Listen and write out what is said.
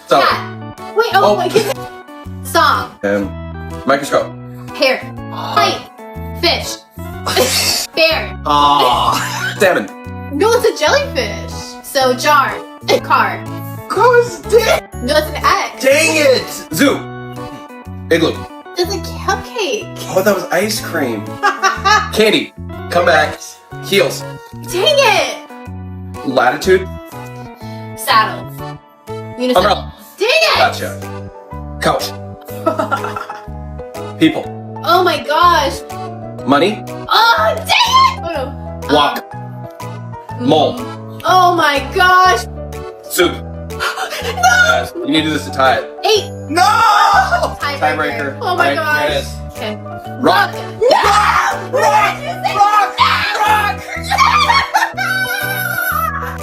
So. Cat. Wait, oh, wait. Song. Microscope. Hair. Height. Fish. Bear. Aw. Salmon. No, it's a jellyfish. So, jar. Car. Close it. No, it's an egg. Dang it. Zoo. Igloo. It's a cupcake. Oh, that was ice cream. Candy. Come back. Heels. Dang it. Latitude. Saddle. Unicycle. Umbrella. Dang it. Gotcha. Couch. People. Oh my gosh. Money. Oh, dang it. Oh no. Walk. Mole. Oh my gosh. Soup. No. You need to do this to tie it. 8. No! Tiebreaker. Oh my Alright, here it gosh. is. Okay. Rock. No! What did you say?